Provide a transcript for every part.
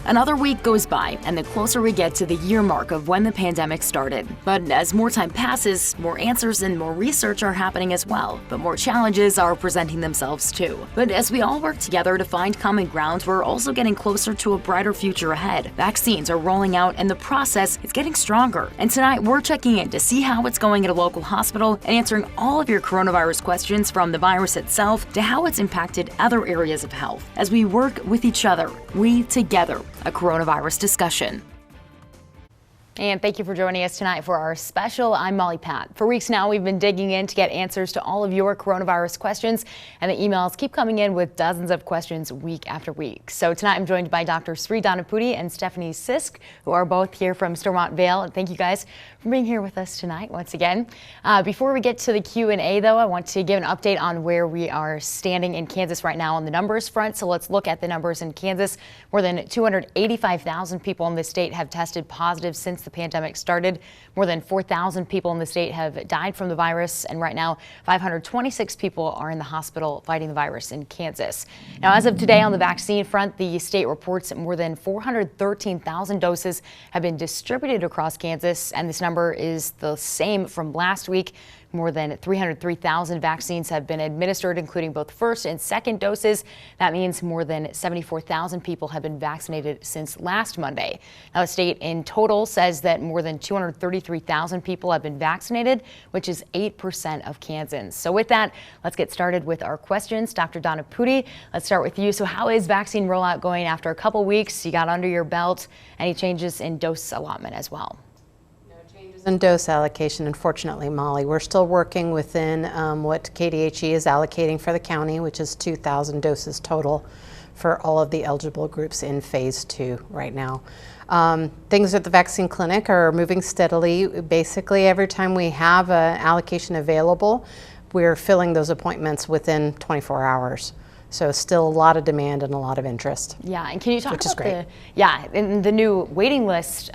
Another week goes by, and the closer we get to the year mark of when the pandemic started. But as more time passes, more answers and more research are happening as well. But more challenges are presenting themselves too. But as we all work together to find common ground, we're also getting closer to a brighter future ahead. Vaccines are rolling out, and the process is getting stronger. And tonight, we're checking in to see how it's going at a local hospital and answering all of your coronavirus questions, from the virus itself to how it's impacted other areas of health. As we work with each other, we together, a coronavirus discussion. And thank you for joining us tonight for our special I'm Molly Patt. For weeks now, we've been digging in to get answers to all of your coronavirus questions, and the emails keep coming in with dozens of questions week after week. So tonight I'm joined by Dr. Sri Donapudi and Stephanie Sisk, who are both here from Stormont, Vail. And thank you guys for being here with us tonight once again. Before we get to the Q&A though, I want to give an update on where we are standing in Kansas right now on the numbers front. So let's look at the numbers in Kansas. More than 285,000 people in the state have tested positive since the pandemic started. More than 4,000 people in the state have died from the virus, and right now 526 people are in the hospital fighting the virus in Kansas. Now, as of today on the vaccine front, the state reports that more than 413,000 doses have been distributed across Kansas, and this number is the same from last week. More than 303,000 vaccines have been administered, including both first and second doses. That means more than 74,000 people have been vaccinated since last Monday. Now, the state in total says that more than 233,000 people have been vaccinated, which is 8% of Kansans. So with that, let's get started with our questions. Dr. Donapudi, let's start with you. So how is vaccine rollout going after a couple weeks? You got under your belt. Any changes in dose allotment as well? And dose allocation, unfortunately, Molly. We're still working within what KDHE is allocating for the county, which is 2,000 doses total for all of the eligible groups in phase 2 right now. Things at the vaccine clinic are moving steadily. Basically, every time we have an allocation available, we're filling those appointments within 24 hours. So still a lot of demand and a lot of interest. Yeah, and can you talk about the new waiting list?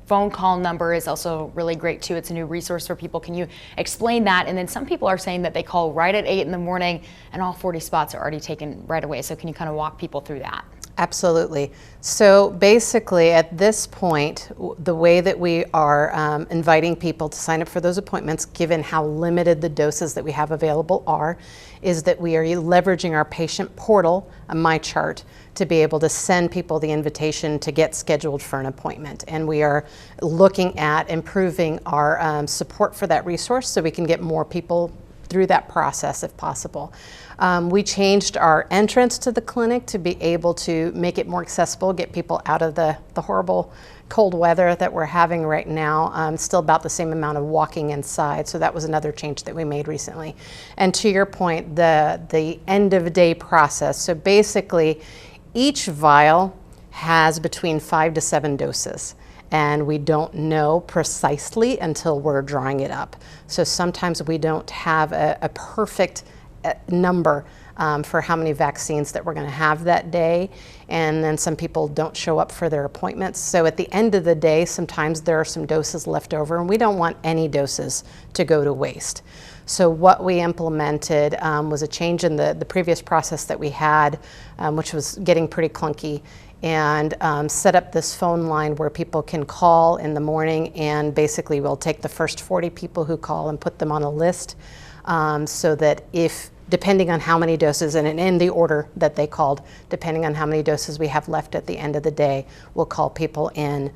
Phone call number is also really great too. It's a new resource for people. Can you explain that? And then some people are saying that they call right at 8 in the morning and all 40 spots are already taken right away. So can you kind of walk people through that? Absolutely. So basically at this point, the way that we are inviting people to sign up for those appointments, given how limited the doses that we have available are, is that we are leveraging our patient portal, a MyChart, to be able to send people the invitation to get scheduled for an appointment. And we are looking at improving our support for that resource so we can get more people through that process if possible. We changed our entrance to the clinic to be able to make it more accessible, get people out of the horrible cold weather that we're having right now. Still about the same amount of walking inside, so that was another change that we made recently. And to your point, the end of day process. So basically, each vial has between 5 to 7 doses. And we don't know precisely until we're drawing it up. So sometimes we don't have a perfect number for how many vaccines that we're going to have that day, and then some people don't show up for their appointments. So at the end of the day, sometimes there are some doses left over, and we don't want any doses to go to waste. So what we implemented was a change in the previous process that we had, which was getting pretty clunky, and set up this phone line where people can call in the morning, and basically we'll take the first 40 people who call and put them on a list, so that if, depending on how many doses and in the order that they called, depending on how many doses we have left at the end of the day, we'll call people in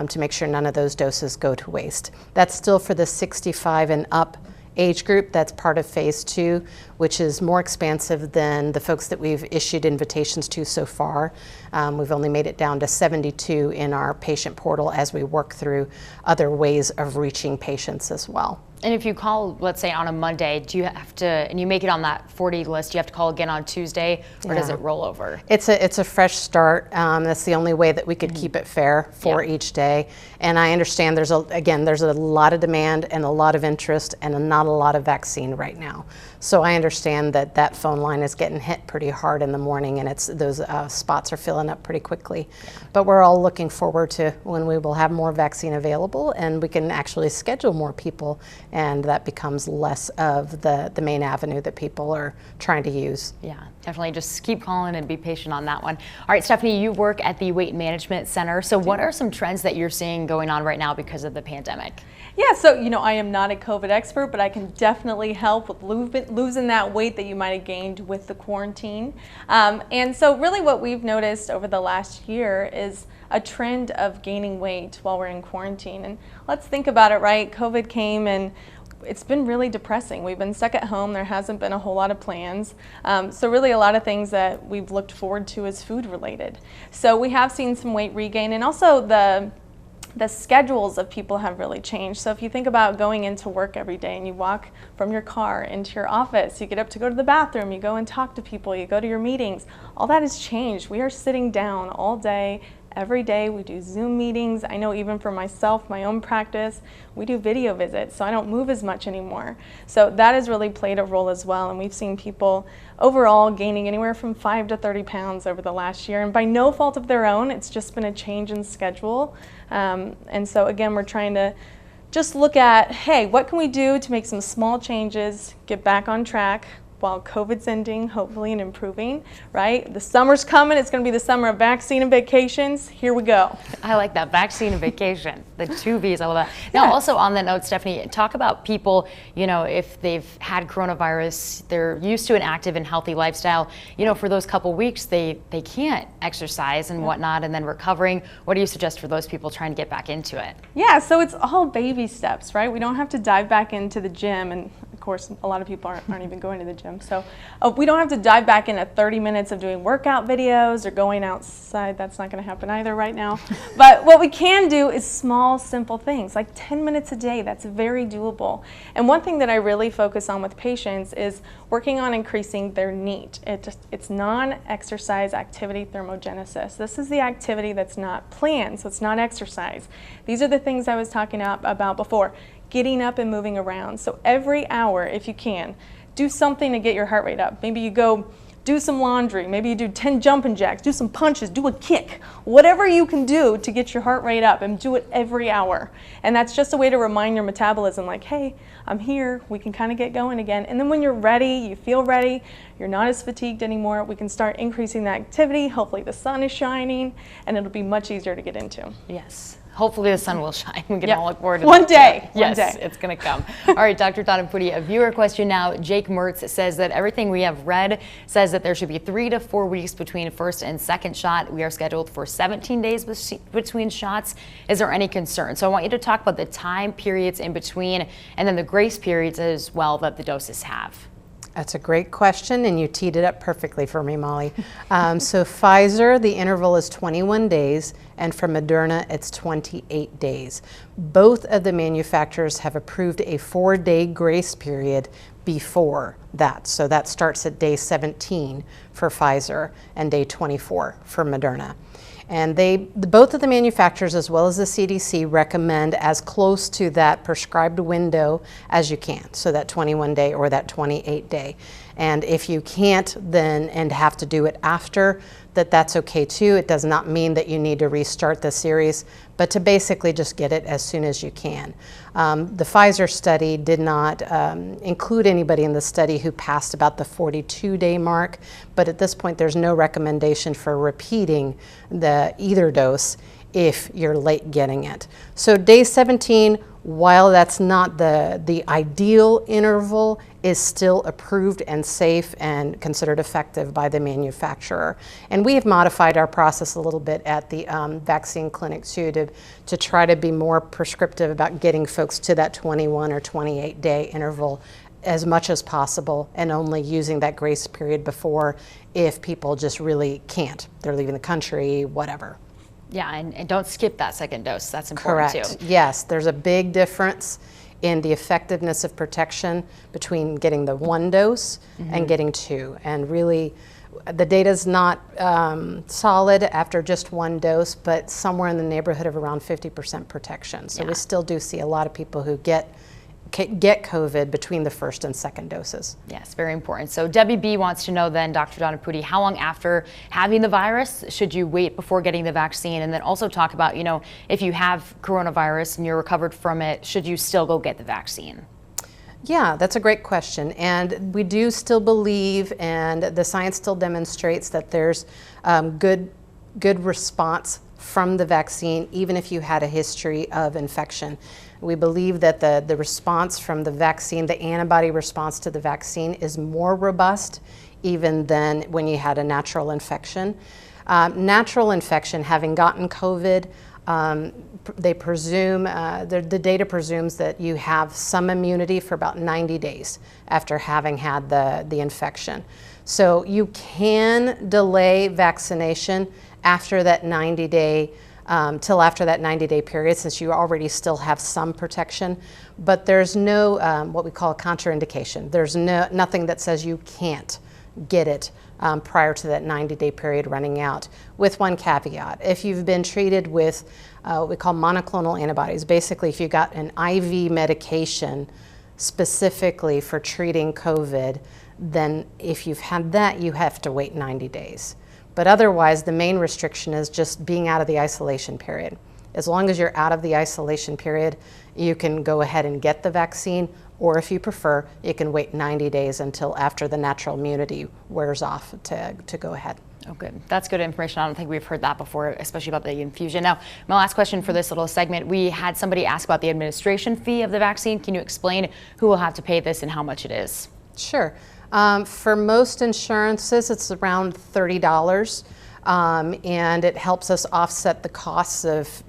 to make sure none of those doses go to waste. That's still for the 65 and up age group. That's part of phase 2, which is more expansive than the folks that we've issued invitations to so far. We've only made it down to 72 in our patient portal as we work through other ways of reaching patients as well. And if you call, let's say on a Monday, do you have to, and you make it on that 40 list, do you have to call again on Tuesday, or does it roll over? It's a fresh start. That's the only way that we could keep it fair for each day. And I understand there's a lot of demand and a lot of interest and not a lot of vaccine right now. So I understand that that phone line is getting hit pretty hard in the morning, and those spots are filling up pretty quickly. But we're all looking forward to when we will have more vaccine available and we can actually schedule more people and that becomes less of the main avenue that people are trying to use. Yeah, definitely just keep calling and be patient on that one. All right, Stephanie, you work at the Weight Management Center. So what are some trends that you're seeing going on right now because of the pandemic? Yeah, so I am not a COVID expert, but I can definitely help with losing that weight that you might have gained with the quarantine. And so really what we've noticed over the last year is a trend of gaining weight while we're in quarantine. And let's think about it, right? COVID came and it's been really depressing. We've been stuck at home. There hasn't been a whole lot of plans. So really a lot of things that we've looked forward to is food related. So we have seen some weight regain, and also the schedules of people have really changed. So if you think about going into work every day and you walk from your car into your office, you get up to go to the bathroom, you go and talk to people, you go to your meetings, all that has changed. We are sitting down all day, every day. We do Zoom meetings. I know even for myself, my own practice, we do video visits, so I don't move as much anymore. So that has really played a role as well, and we've seen people overall gaining anywhere from 5 to 30 pounds over the last year, and by no fault of their own. It's just been a change in schedule. And so again, we're trying to just look at, hey, what can we do to make some small changes, get back on track while COVID's ending, hopefully, and improving, right? The summer's coming. It's going to be the summer of vaccine and vacations. Here we go. I like that, vaccine and vacation, the two V's, I love that. Now, also on that note, Stephanie, talk about people, if they've had coronavirus, they're used to an active and healthy lifestyle, for those couple weeks, they can't exercise and whatnot, and then recovering. What do you suggest for those people trying to get back into it? Yeah, so it's all baby steps, right? We don't have to dive back into the gym, and of course, a lot of people aren't even going to the gym. So we don't have to dive back into 30 minutes of doing workout videos or going outside. That's not going to happen either right now. But what we can do is small, simple things, like 10 minutes a day. That's very doable. And one thing that I really focus on with patients is working on increasing their NEAT. It's non-exercise activity thermogenesis. This is the activity that's not planned, so it's not exercise. These are the things I was talking about before. Getting up and moving around. So every hour, if you can, do something to get your heart rate up. Maybe you go do some laundry, maybe you do 10 jumping jacks, do some punches, do a kick, whatever you can do to get your heart rate up, and do it every hour. And that's just a way to remind your metabolism, like, hey, I'm here, we can kind of get going again. And then when you're ready, you feel ready, you're not as fatigued anymore, we can start increasing the activity. Hopefully the sun is shining, and it'll be much easier to get into. Yes. Hopefully the sun will shine. We can all look forward to one day. Yes, one day. It's going to come. All right, Dr. Donapudi, a viewer question now. Jake Mertz says that everything we have read says that there should be 3 to 4 weeks between first and second shot. We are scheduled for 17 days between shots. Is there any concern? So I want you to talk about the time periods in between and then the grace periods as well that the doses have. That's a great question, and you teed it up perfectly for me, Molly. So Pfizer, the interval is 21 days, and for Moderna, it's 28 days. Both of the manufacturers have approved a 4-day grace period before that. So that starts at day 17 for Pfizer and day 24 for Moderna. And both of the manufacturers, as well as the CDC, recommend as close to that prescribed window as you can, so that 21-day or that 28-day. And if you can't then and have to do it after, that's okay too. It does not mean that you need to restart the series, but to basically just get it as soon as you can. The Pfizer study did not include anybody in the study who passed about the 42-day mark, but at this point there's no recommendation for repeating either dose if you're late getting it. So day 17, while that's not the ideal interval, is still approved and safe and considered effective by the manufacturer. And we have modified our process a little bit at the vaccine clinic too to try to be more prescriptive about getting folks to that 21 or 28-day interval as much as possible, and only using that grace period before if people just really can't. They're leaving the country, whatever. Yeah, and don't skip that second dose. That's important Correct. too. Yes, there's a big difference in the effectiveness of protection between getting the 1 dose and getting 2. And really, the data's not solid after just 1 dose, but somewhere in the neighborhood of around 50% protection. So we still do see a lot of people who get COVID between the first and second doses. Yes, very important. So Debbie B wants to know then, Dr. Donapudi, how long after having the virus should you wait before getting the vaccine? And then also talk about, if you have coronavirus and you're recovered from it, should you still go get the vaccine? Yeah, that's a great question. And we do still believe, and the science still demonstrates that there's good response from the vaccine, even if you had a history of infection. We believe that the response from the vaccine, the antibody response to the vaccine, is more robust even than when you had a natural infection. Natural infection, having gotten COVID, they presume, the data presumes that you have some immunity for about 90 days after having had the infection. So you can delay vaccination after that 90-day, till after that 90-day period, since you already still have some protection. But there's no what we call a contraindication. There's nothing that says you can't get it prior to that 90-day period running out, with one caveat. If you've been treated with what we call monoclonal antibodies, basically if you got an IV medication specifically for treating COVID, then if you've had that, you have to wait 90 days. But otherwise, the main restriction is just being out of the isolation period. As long as you're out of the isolation period, you can go ahead and get the vaccine, or if you prefer, you can wait 90 days until after the natural immunity wears off to go ahead. Oh, good. That's good information. I don't think we've heard that before, especially about the infusion. Now, my last question for this little segment, we had somebody ask about the administration fee of the vaccine. Can you explain who will have to pay this and how much it is? Sure. For most insurances, it's around $30. And it helps us offset the costs of,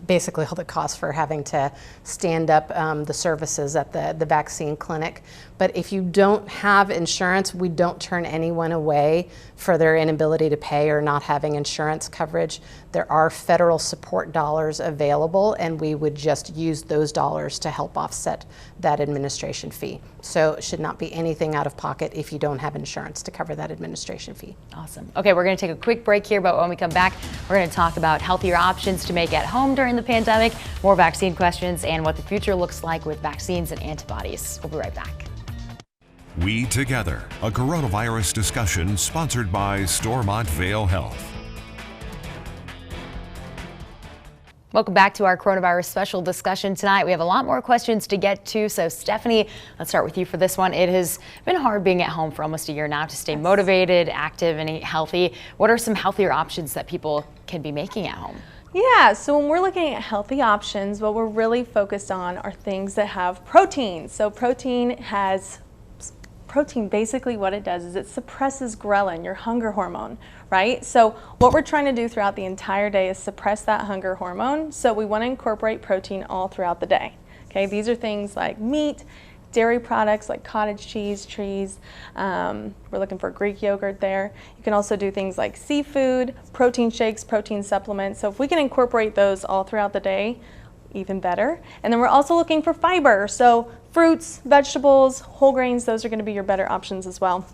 basically all the costs for having to stand up the services at the vaccine clinic. But if you don't have insurance, we don't turn anyone away for their inability to pay or not having insurance coverage. There are federal support dollars available, and we would just use those dollars to help offset that administration fee. So it should not be anything out of pocket if you don't have insurance to cover that administration fee. Awesome. Okay, we're going to take a quick break here, but when we come back, we're going to talk about healthier options to make at home during the pandemic, more vaccine questions, and what the future looks like with vaccines and antibodies. We'll be right back. We Together, a coronavirus discussion sponsored by Stormont Vail Health. Welcome back to our coronavirus special discussion tonight. We have a lot more questions to get to. So Stephanie, let's start with you for this one. It has been hard being at home for almost a year now to stay motivated, active, and eat healthy. What are some healthier options that people can be making at home? Yeah, so when we're looking at healthy options, what we're really focused on are things that have protein. So protein, basically what it does is it suppresses ghrelin, your hunger hormone, right? So what we're trying to do throughout the entire day is suppress that hunger hormone. So we want to incorporate protein all throughout the day. Okay, these are things like meat, dairy products like cottage cheese, we're looking for Greek yogurt there. You can also do things like seafood, protein shakes, protein supplements. So if we can incorporate those all throughout the day, even better. And then we're also looking for fiber. So fruits, vegetables, whole grains, those are going to be your better options as well.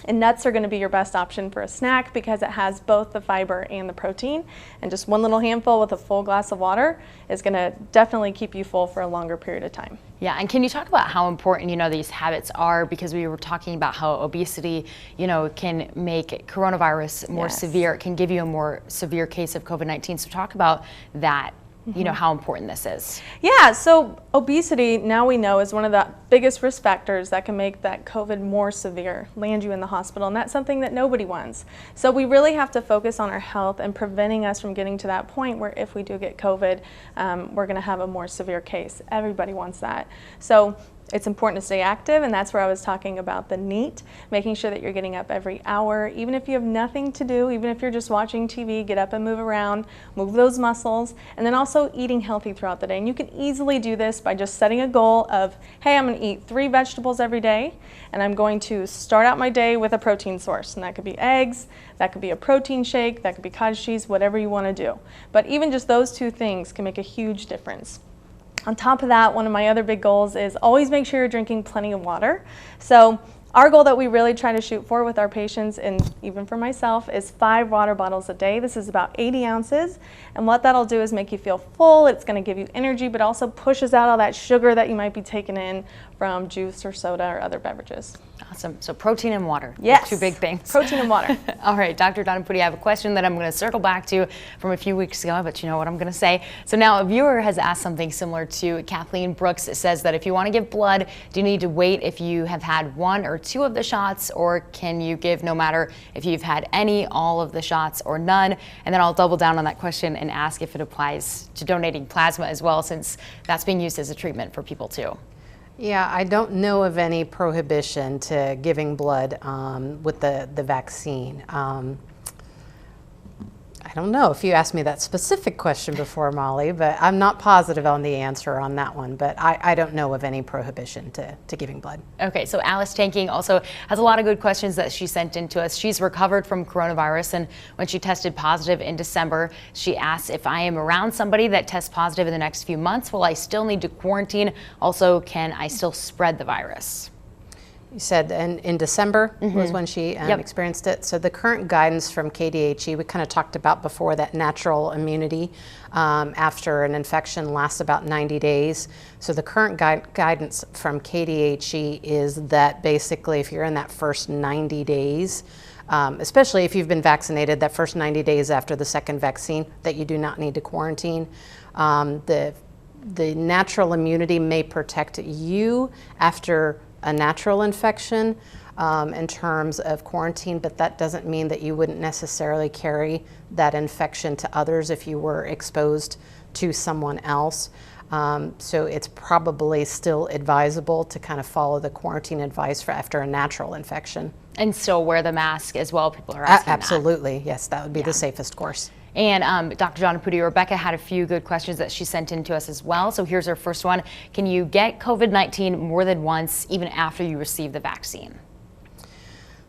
And nuts are going to be your best option for a snack because it has both the fiber and the protein. And just one little handful with a full glass of water is going to definitely keep you full for a longer period of time. Yeah, and can you talk about how important, these habits are? Because we were talking about how obesity, can make coronavirus more severe. It can give you a more severe case of COVID-19. So talk about that. How important this is. Yeah, so obesity, now we know, is one of the biggest risk factors that can make that COVID more severe, land you in the hospital, and that's something that nobody wants. So we really have to focus on our health and preventing us from getting to that point where if we do get COVID, we're going to have a more severe case. Everybody wants that. So it's important to stay active, and that's where I was talking about the NEAT, making sure that you're getting up every hour. Even if you have nothing to do, even if you're just watching TV, get up and move around, move those muscles, and then also eating healthy throughout the day. And you can easily do this by just setting a goal of, hey, I'm going to eat 3 vegetables every day, and I'm going to start out my day with a protein source. And that could be eggs, that could be a protein shake, that could be cottage cheese, whatever you want to do. But even just those 2 things can make a huge difference. On top of that, one of my other big goals is always make sure you're drinking plenty of water. So our goal that we really try to shoot for with our patients, and even for myself, is 5 water bottles a day. This is about 80 ounces. And what that'll do is make you feel full. It's going to give you energy, but also pushes out all that sugar that you might be taking in from juice or soda or other beverages. Awesome. So protein and water. Yes. Two big things. Protein and water. All right, Dr. Donapudi, I have a question that I'm going to circle back to from a few weeks ago, but you know what I'm going to say. So now a viewer has asked something similar to Kathleen Brooks. It says that if you want to give blood, do you need to wait if you have had 1 or 2 of the shots, or can you give no matter if you've had any, all of the shots, or none? And then I'll double down on that question and ask if it applies to donating plasma as well, since that's being used as a treatment for people too. Yeah, I don't know of any prohibition to giving blood with the vaccine. I don't know if you asked me that specific question before, Molly, but I'm not positive on the answer on that one, but I don't know of any prohibition to giving blood. Okay, so Alice Tanking also has a lot of good questions that she sent in to us. She's recovered from coronavirus, and when she tested positive in December, she asks, if I am around somebody that tests positive in the next few months, will I still need to quarantine? Also, can I still spread the virus? You said in December was when she experienced it. So the current guidance from KDHE, we kind of talked about before, that natural immunity after an infection lasts about 90 days. So the current guidance from KDHE is that basically if you're in that first 90 days, especially if you've been vaccinated, that first 90 days after the second vaccine, that you do not need to quarantine. The natural immunity may protect you after a natural infection in terms of quarantine, but that doesn't mean that you wouldn't necessarily carry that infection to others if you were exposed to someone else. So it's probably still advisable to kind of follow the quarantine advice for after a natural infection. And still wear the mask as well. People are asking absolutely, yes, that would be the safest course. And Dr. Donapudi, Rebecca had a few good questions that she sent in to us as well. So here's our first one. Can you get COVID-19 more than once, even after you receive the vaccine?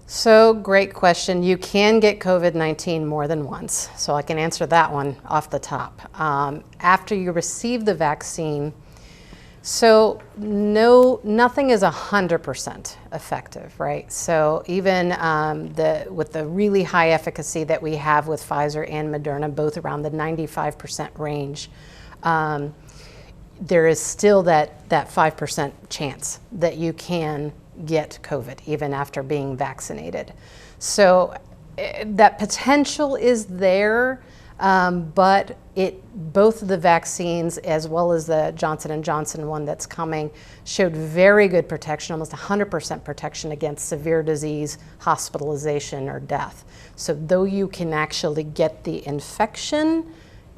So great question. You can get COVID-19 more than once. So I can answer that one off the top. After you receive the vaccine, so nothing is 100% effective, right? So even with the really high efficacy that we have with Pfizer and Moderna, both around the 95% range, there is still that 5% chance that you can get COVID even after being vaccinated. So that potential is there. But both of the vaccines, as well as the Johnson & Johnson one that's coming, showed very good protection, almost 100% protection against severe disease, hospitalization, or death. So though you can actually get the infection,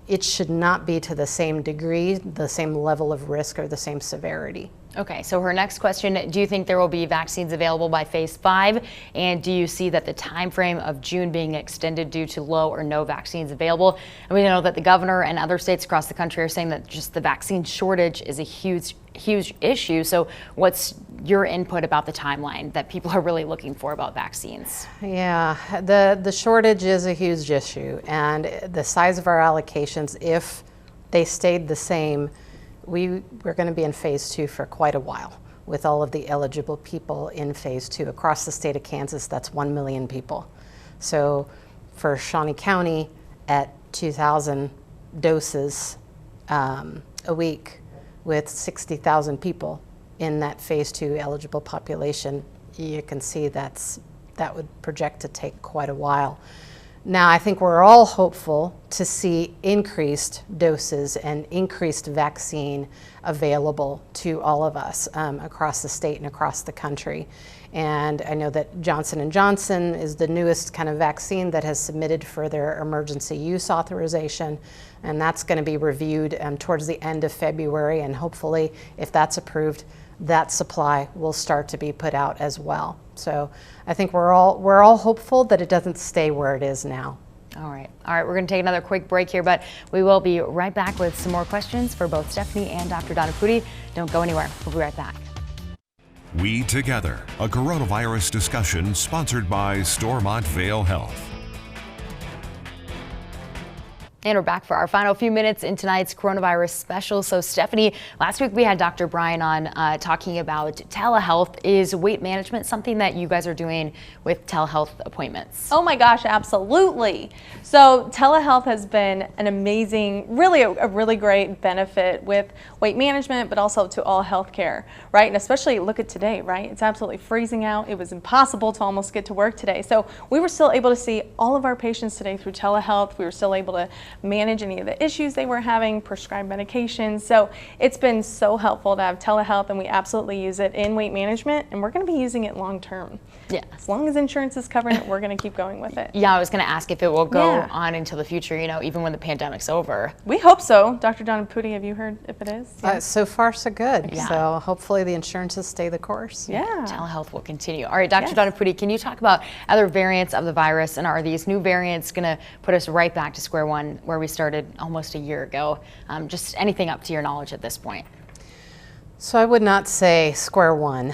it should not be to the same degree, the same level of risk, or the same severity. Okay, so her next question, do you think there will be vaccines available by phase 5? And do you see that the time frame of June being extended due to low or no vaccines available? And we know that the governor and other states across the country are saying that just the vaccine shortage is a huge issue. So what's your input about the timeline that people are really looking for about vaccines? Yeah, the shortage is a huge issue, and the size of our allocations, if they stayed the same, we're going to be in phase 2 for quite a while with all of the eligible people in phase 2. Across the state of Kansas, that's 1 million people. So for Shawnee County, at 2,000 doses a week with 60,000 people in that phase 2 eligible population, you can see that would project to take quite a while. Now, I think we're all hopeful to see increased doses and increased vaccine available to all of us across the state and across the country. And I know that Johnson & Johnson is the newest kind of vaccine that has submitted for their emergency use authorization, and that's going to be reviewed towards the end of February, and hopefully, if that's approved, that supply will start to be put out as well. So I think we're all hopeful that it doesn't stay where it is now. All right, we're going to take another quick break here, but we will be right back with some more questions for both Stephanie and Dr. Donapudi. Don't go anywhere. We'll be right back. We Together, a coronavirus discussion sponsored by Stormont Vail Health. And we're back for our final few minutes in tonight's coronavirus special. So Stephanie, last week we had Dr. Brian on talking about telehealth. Is weight management something that you guys are doing with telehealth appointments? Oh my gosh, absolutely. So telehealth has been an amazing, really a really great benefit with weight management, but also to all healthcare, right? And especially look at today, right? It's absolutely freezing out. It was impossible to almost get to work today. So we were still able to see all of our patients today through telehealth. We were still able to manage any of the issues they were having, prescribe medications. So it's been so helpful to have telehealth, and we absolutely use it in weight management, and we're going to be using it long term. Yeah. As long as insurance is covering it, we're going to keep going with it. Yeah, I was going to ask if it will go Yeah. on into the future, you know, even when the pandemic's over. We hope so. Dr. Donna Pudi, have you heard if it is? So far, so good. Yeah. So hopefully the insurances stay the course. Yeah. Telehealth will continue. All right, Dr. Yes. Donna Pudi, can you talk about other variants of the virus, and are these new variants going to put us right back to square one where we started almost a year ago? Just anything up to your knowledge at this point. So I would not say square one.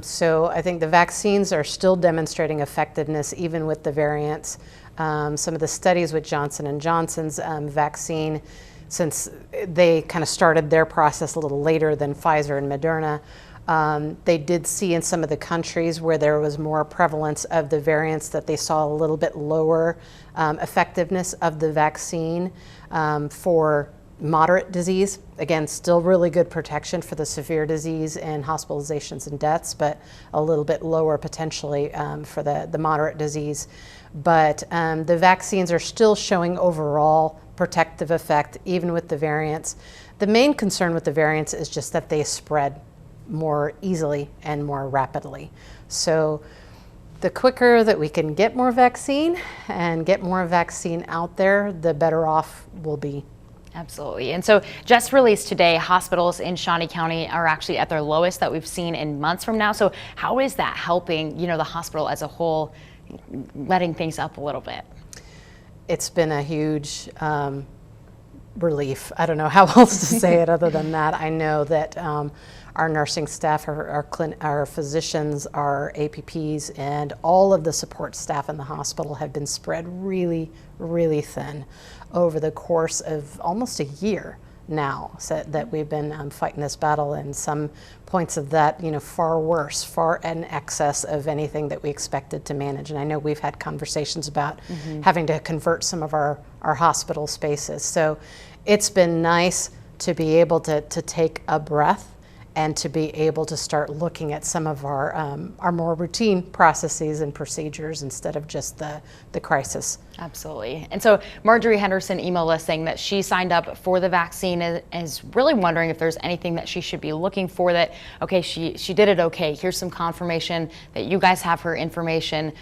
So I think the vaccines are still demonstrating effectiveness even with the variants. Some of the studies with Johnson & Johnson's vaccine, since they kind of started their process a little later than Pfizer and Moderna, they did see in some of the countries where there was more prevalence of the variants that they saw a little bit lower effectiveness of the vaccine for moderate disease. Again, still really good protection for the severe disease and hospitalizations and deaths, but a little bit lower potentially for the moderate disease. But the vaccines are still showing overall protective effect, even with the variants. The main concern with the variants is just that they spread more easily and more rapidly. So the quicker that we can get more vaccine and get more vaccine out there, the better off we'll be. Absolutely. And so just released today, hospitals in Shawnee County are actually at their lowest that we've seen in months from now. So how is that helping, you know, the hospital as a whole, letting things up a little bit? It's been a huge relief. I don't know how else to say it other than that. I know that our nursing staff, our physicians, our APPs, and all of the support staff in the hospital have been spread really, really thin over the course of almost a year now, so that we've been fighting this battle, and some points of that, you know, far worse, far in excess of anything that we expected to manage. And I know we've had conversations about having to convert some of our hospital spaces. So it's been nice to be able to take a breath and to be able to start looking at some of our more routine processes and procedures instead of just the crisis. Absolutely. And so Marjorie Henderson emailed us saying that she signed up for the vaccine and is really wondering if there's anything that she should be looking for, that, okay, she did it okay, here's some confirmation that you guys have her information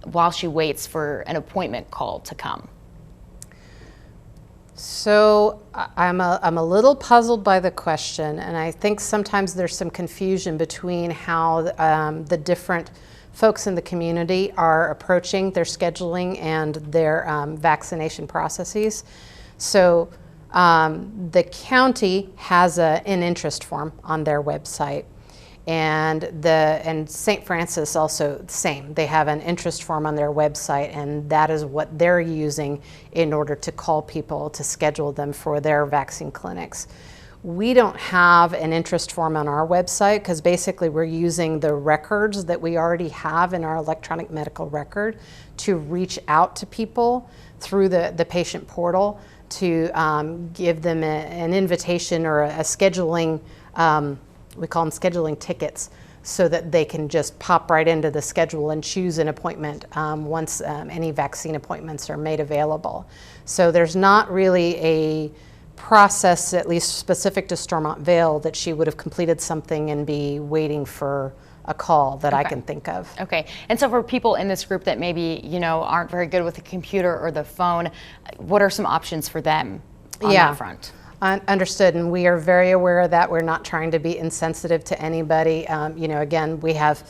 while she waits for an appointment call to come. So I'm a little puzzled by the question, and I think sometimes there's some confusion between how the different folks in the community are approaching their scheduling and their vaccination processes. So the county has an interest form on their website, and St. Francis also the same. They have an interest form on their website, and that is what they're using in order to call people to schedule them for their vaccine clinics. We don't have an interest form on our website because basically we're using the records that we already have in our electronic medical record to reach out to people through the patient portal to give them an invitation or a scheduling, we call them scheduling tickets, so that they can just pop right into the schedule and choose an appointment once any vaccine appointments are made available. So there's not really a process, at least specific to Stormont Vail, that she would have completed something and be waiting for a call that I can think of. Okay. And so for people in this group that maybe, you know, aren't very good with the computer or the phone, what are some options for them on that front? Understood, and we are very aware of that. We're not trying to be insensitive to anybody. You know, again, we have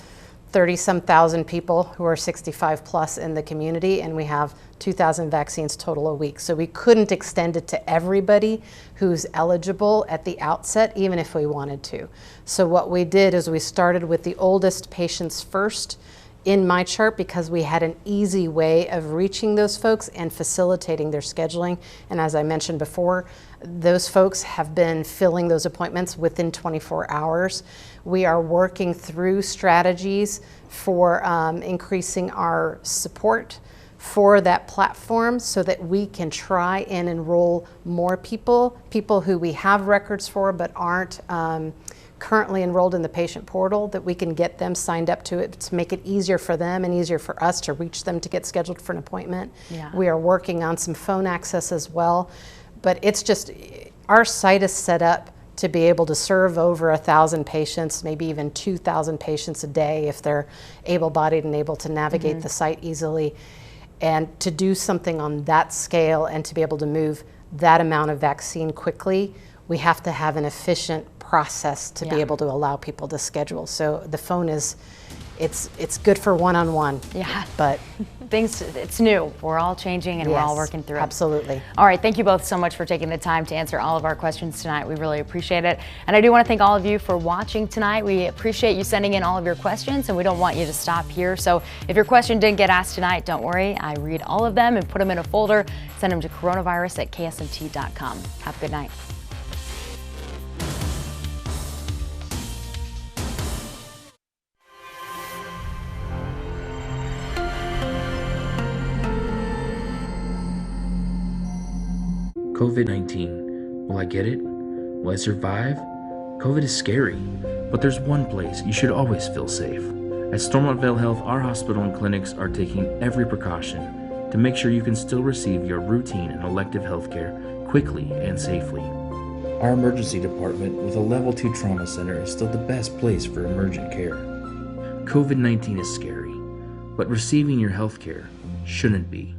30-some thousand people who are 65 plus in the community, and we have 2,000 vaccines total a week. So we couldn't extend it to everybody who's eligible at the outset, even if we wanted to. So what we did is we started with the oldest patients first, in MyChart because we had an easy way of reaching those folks and facilitating their scheduling. And as I mentioned before, those folks have been filling those appointments within 24 hours. We are working through strategies for increasing our support for that platform so that we can try and enroll more people who we have records for but aren't currently enrolled in the patient portal, that we can get them signed up to it to make it easier for them and easier for us to reach them to get scheduled for an appointment. Yeah. We are working on some phone access as well, but it's just, our site is set up to be able to serve over 1,000 patients, maybe even 2,000 patients a day if they're able-bodied and able to navigate the site easily. And to do something on that scale and to be able to move that amount of vaccine quickly, we have to have an efficient process to be able to allow people to schedule. So the phone is, it's good for one-on-one. Yeah. But it's new. We're all changing and we're all working through it. Absolutely. All right, thank you both so much for taking the time to answer all of our questions tonight. We really appreciate it. And I do want to thank all of you for watching tonight. We appreciate you sending in all of your questions, and we don't want you to stop here. So if your question didn't get asked tonight, don't worry. I read all of them and put them in a folder. Send them to coronavirus@ksnt.com. Have a good night. COVID-19. Will I get it? Will I survive? COVID is scary, but there's one place you should always feel safe. At Stormont Vail Health, our hospital and clinics are taking every precaution to make sure you can still receive your routine and elective health care quickly and safely. Our emergency department with a level 2 trauma center is still the best place for emergent care. COVID-19 is scary, but receiving your health care shouldn't be.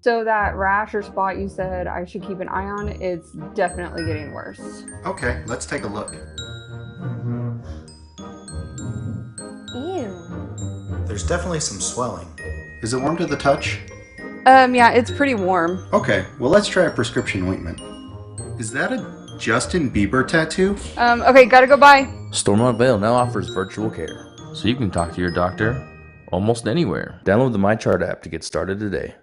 So that rash or spot you said I should keep an eye on, it's definitely getting worse. Okay, let's take a look. Ew. There's definitely some swelling. Is it warm to the touch? Yeah, it's pretty warm. Okay, well let's try a prescription ointment. Is that a Justin Bieber tattoo? Okay, gotta go bye. Stormont Vail now offers virtual care, so you can talk to your doctor almost anywhere. Download the MyChart app to get started today.